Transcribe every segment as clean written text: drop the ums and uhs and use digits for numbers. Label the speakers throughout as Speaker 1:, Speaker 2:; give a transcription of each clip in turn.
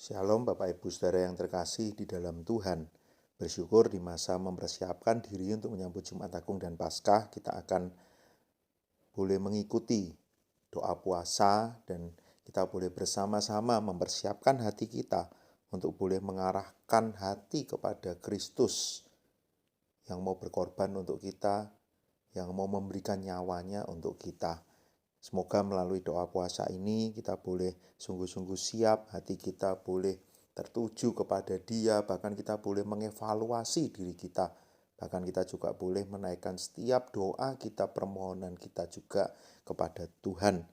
Speaker 1: Shalom Bapak Ibu Saudara yang terkasih di dalam Tuhan. Bersyukur di masa mempersiapkan diri untuk menyambut Jumat Agung dan Paskah, kita akan boleh mengikuti doa puasa dan kita boleh bersama-sama mempersiapkan hati kita untuk boleh mengarahkan hati kepada Kristus yang mau berkorban untuk kita, yang mau memberikan nyawanya untuk kita. Semoga melalui doa puasa ini kita boleh sungguh-sungguh siap, hati kita boleh tertuju kepada Dia, bahkan kita boleh mengevaluasi diri kita. Bahkan kita juga boleh menaikkan setiap doa kita, permohonan kita juga kepada Tuhan.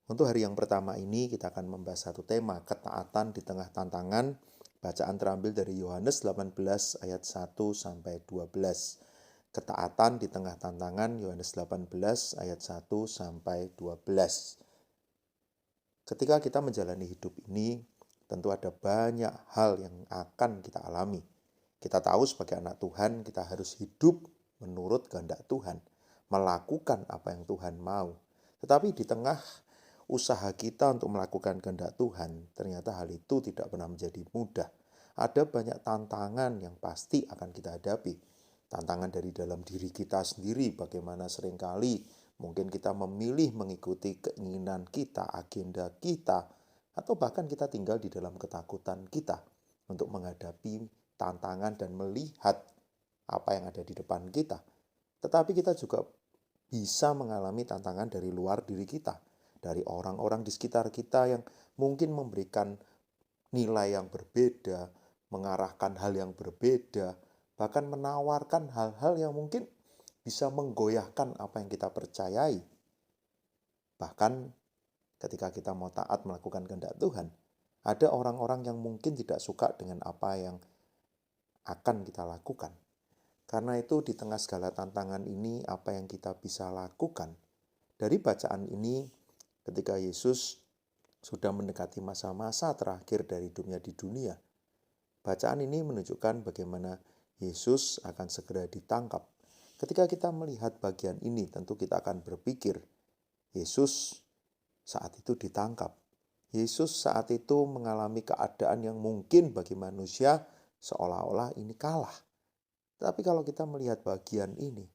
Speaker 1: Untuk hari yang pertama ini kita akan membahas satu tema, ketaatan di tengah tantangan. Bacaan terambil dari Yohanes 18 ayat 1 sampai 12. Ketaatan di tengah tantangan, Yohanes 18 ayat 1 sampai 12. Ketika kita menjalani hidup ini, tentu ada banyak hal yang akan kita alami. Kita tahu sebagai anak Tuhan, kita harus hidup menurut kehendak Tuhan, melakukan apa yang Tuhan mau. Tetapi di tengah usaha kita untuk melakukan kehendak Tuhan, ternyata hal itu tidak pernah menjadi mudah. Ada banyak tantangan yang pasti akan kita hadapi. Tantangan dari dalam diri kita sendiri, bagaimana seringkali mungkin kita memilih mengikuti keinginan kita, agenda kita, atau bahkan kita tinggal di dalam ketakutan kita untuk menghadapi tantangan dan melihat apa yang ada di depan kita. Tetapi kita juga bisa mengalami tantangan dari luar diri kita, dari orang-orang di sekitar kita yang mungkin memberikan nilai yang berbeda, mengarahkan hal yang berbeda, bahkan menawarkan hal-hal yang mungkin bisa menggoyahkan apa yang kita percayai. Bahkan ketika kita mau taat melakukan kehendak Tuhan, ada orang-orang yang mungkin tidak suka dengan apa yang akan kita lakukan. Karena itu di tengah segala tantangan ini, apa yang kita bisa lakukan? Dari bacaan ini, ketika Yesus sudah mendekati masa-masa terakhir dari hidupnya di dunia, bacaan ini menunjukkan bagaimana Yesus akan segera ditangkap. Ketika kita melihat bagian ini, tentu kita akan berpikir, Yesus saat itu ditangkap. Yesus saat itu mengalami keadaan yang mungkin bagi manusia seolah-olah ini kalah. Tapi kalau kita melihat bagian ini,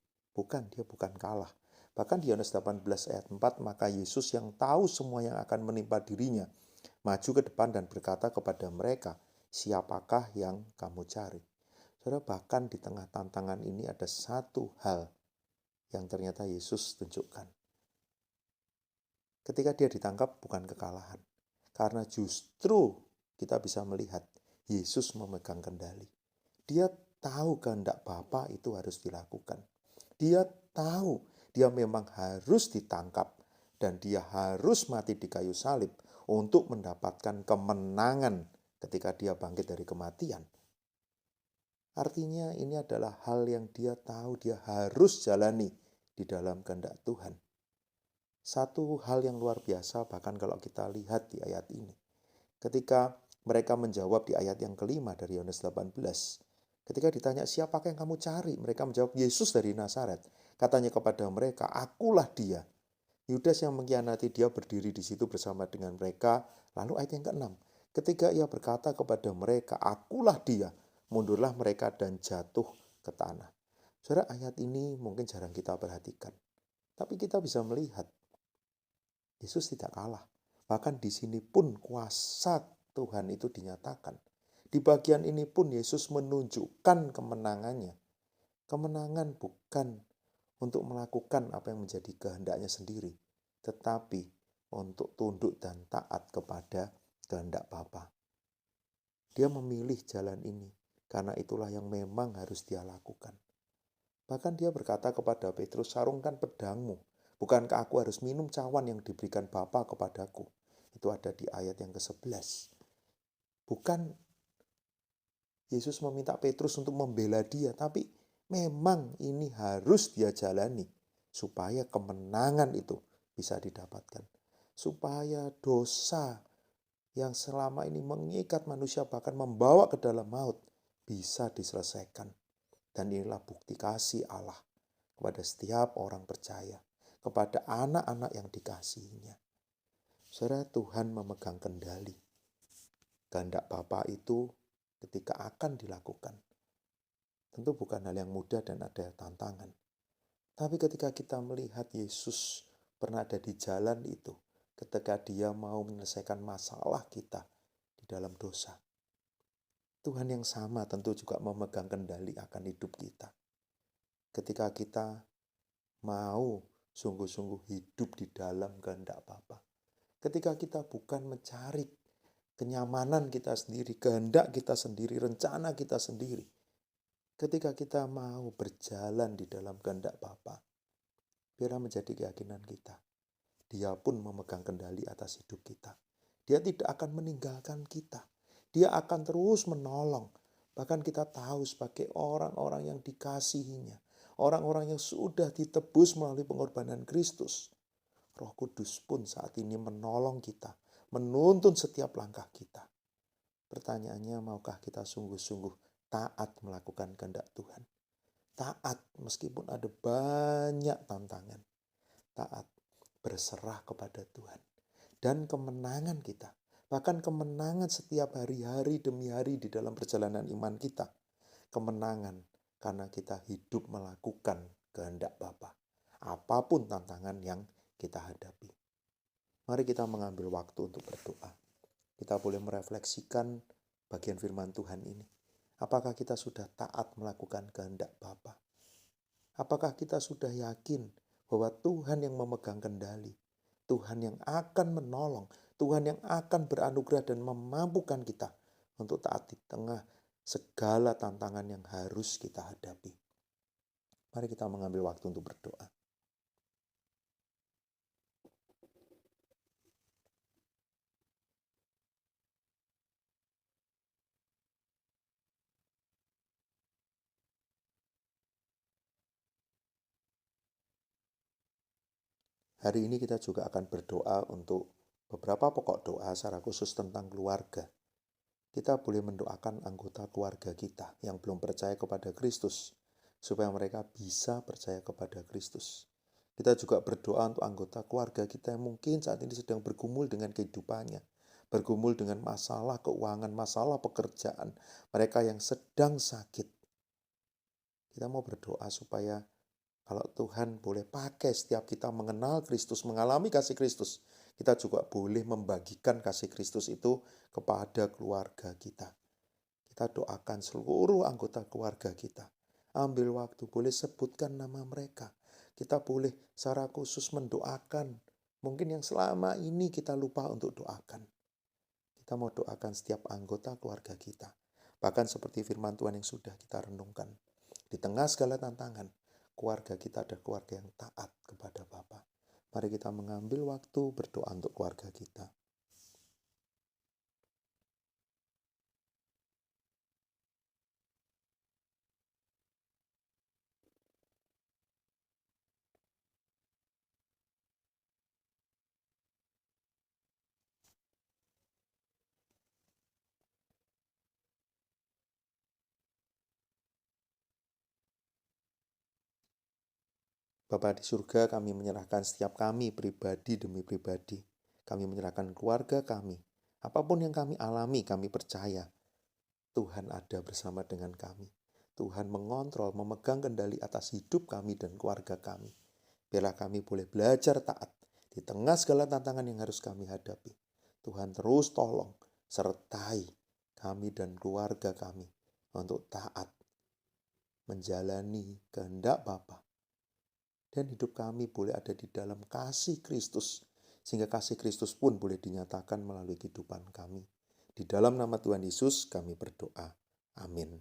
Speaker 1: dia bukan kalah. Bahkan di Yohanes 18 ayat 4, maka Yesus yang tahu semua yang akan menimpa dirinya, maju ke depan dan berkata kepada mereka, siapakah yang kamu cari? Saudara, bahkan di tengah tantangan ini ada satu hal yang ternyata Yesus tunjukkan. Ketika dia ditangkap bukan kekalahan. Karena justru kita bisa melihat Yesus memegang kendali. Dia tahu kehendak Bapa itu harus dilakukan. Dia tahu dia memang harus ditangkap dan dia harus mati di kayu salib untuk mendapatkan kemenangan ketika dia bangkit dari kematian. Artinya ini adalah hal yang dia tahu dia harus jalani di dalam kehendak Tuhan. Satu hal yang luar biasa bahkan kalau kita lihat di ayat ini. Ketika mereka menjawab di ayat yang kelima dari Yohanes 18. Ketika ditanya siapakah yang kamu cari? Mereka menjawab Yesus dari Nazaret. Katanya kepada mereka, akulah dia. Yudas yang mengkhianati dia berdiri di situ bersama dengan mereka. Lalu ayat yang ke-6. Ketika ia berkata kepada mereka, akulah dia. Mundurlah mereka dan jatuh ke tanah. Saudara, ayat ini mungkin jarang kita perhatikan. Tapi kita bisa melihat Yesus tidak kalah. Bahkan di sini pun kuasa Tuhan itu dinyatakan. Di bagian ini pun Yesus menunjukkan kemenangannya. Kemenangan bukan untuk melakukan apa yang menjadi kehendaknya sendiri, tetapi untuk tunduk dan taat kepada kehendak Bapa. Dia memilih jalan ini, karena itulah yang memang harus dia lakukan. Bahkan dia berkata kepada Petrus, sarungkan pedangmu. Bukankah aku harus minum cawan yang diberikan Bapa kepadaku? Itu ada di ayat yang ke-11. Bukan Yesus meminta Petrus untuk membela dia, tapi memang ini harus dia jalani supaya kemenangan itu bisa didapatkan. Supaya dosa yang selama ini mengikat manusia bahkan membawa ke dalam maut bisa diselesaikan. Dan inilah bukti kasih Allah kepada setiap orang percaya, kepada anak-anak yang dikasihinya. Saudara, Tuhan memegang kendali. kehendak Bapa itu ketika akan dilakukan. Tentu bukan hal yang mudah dan ada tantangan. Tapi ketika kita melihat Yesus pernah ada di jalan itu, ketika dia mau menyelesaikan masalah kita di dalam dosa, Tuhan yang sama tentu juga memegang kendali akan hidup kita. Ketika kita mau sungguh-sungguh hidup di dalam kehendak Bapa. Ketika kita bukan mencari kenyamanan kita sendiri, kehendak kita sendiri, rencana kita sendiri. Ketika kita mau berjalan di dalam kehendak Bapa, biarlah menjadi keyakinan kita. Dia pun memegang kendali atas hidup kita. Dia tidak akan meninggalkan kita. Dia akan terus menolong. Bahkan kita tahu sebagai orang-orang yang dikasihinya, orang-orang yang sudah ditebus melalui pengorbanan Kristus, Roh Kudus pun saat ini menolong kita, menuntun setiap langkah kita. Pertanyaannya, maukah kita sungguh-sungguh taat melakukan kehendak Tuhan? Taat meskipun ada banyak tantangan. Taat berserah kepada Tuhan. Dan kemenangan kita, bahkan kemenangan setiap hari-hari demi hari di dalam perjalanan iman kita. Kemenangan karena kita hidup melakukan kehendak Bapa. Apapun tantangan yang kita hadapi. Mari kita mengambil waktu untuk berdoa. Kita boleh merefleksikan bagian firman Tuhan ini. Apakah kita sudah taat melakukan kehendak Bapa? Apakah kita sudah yakin bahwa Tuhan yang memegang kendali, Tuhan yang akan menolong, Tuhan yang akan beranugerah dan memampukan kita untuk taat di tengah segala tantangan yang harus kita hadapi. Mari kita mengambil waktu untuk berdoa. Hari ini kita juga akan berdoa untuk beberapa pokok doa secara khusus tentang keluarga. Kita boleh mendoakan anggota keluarga kita yang belum percaya kepada Kristus, supaya mereka bisa percaya kepada Kristus. Kita juga berdoa untuk anggota keluarga kita yang mungkin saat ini sedang bergumul dengan kehidupannya, bergumul dengan masalah keuangan, masalah pekerjaan, mereka yang sedang sakit. Kita mau berdoa supaya kalau Tuhan boleh pakai setiap kita mengenal Kristus, mengalami kasih Kristus, kita juga boleh membagikan kasih Kristus itu kepada keluarga kita. Kita doakan seluruh anggota keluarga kita. Ambil waktu, boleh sebutkan nama mereka. Kita boleh secara khusus mendoakan. Mungkin yang selama ini kita lupa untuk doakan. Kita mau doakan setiap anggota keluarga kita. Bahkan seperti firman Tuhan yang sudah kita renungkan. Di tengah segala tantangan, keluarga kita ada keluarga yang taat kepada Bapa. Mari kita mengambil waktu berdoa untuk keluarga kita. Bapa di surga, kami menyerahkan setiap kami pribadi demi pribadi. Kami menyerahkan keluarga kami. Apapun yang kami alami, kami percaya Tuhan ada bersama dengan kami. Tuhan mengontrol, memegang kendali atas hidup kami dan keluarga kami. Biarlah kami boleh belajar taat di tengah segala tantangan yang harus kami hadapi. Tuhan terus tolong, sertai kami dan keluarga kami untuk taat menjalani kehendak Bapa. Dan hidup kami boleh ada di dalam kasih Kristus, sehingga kasih Kristus pun boleh dinyatakan melalui kehidupan kami. Di dalam nama Tuhan Yesus kami berdoa. Amin.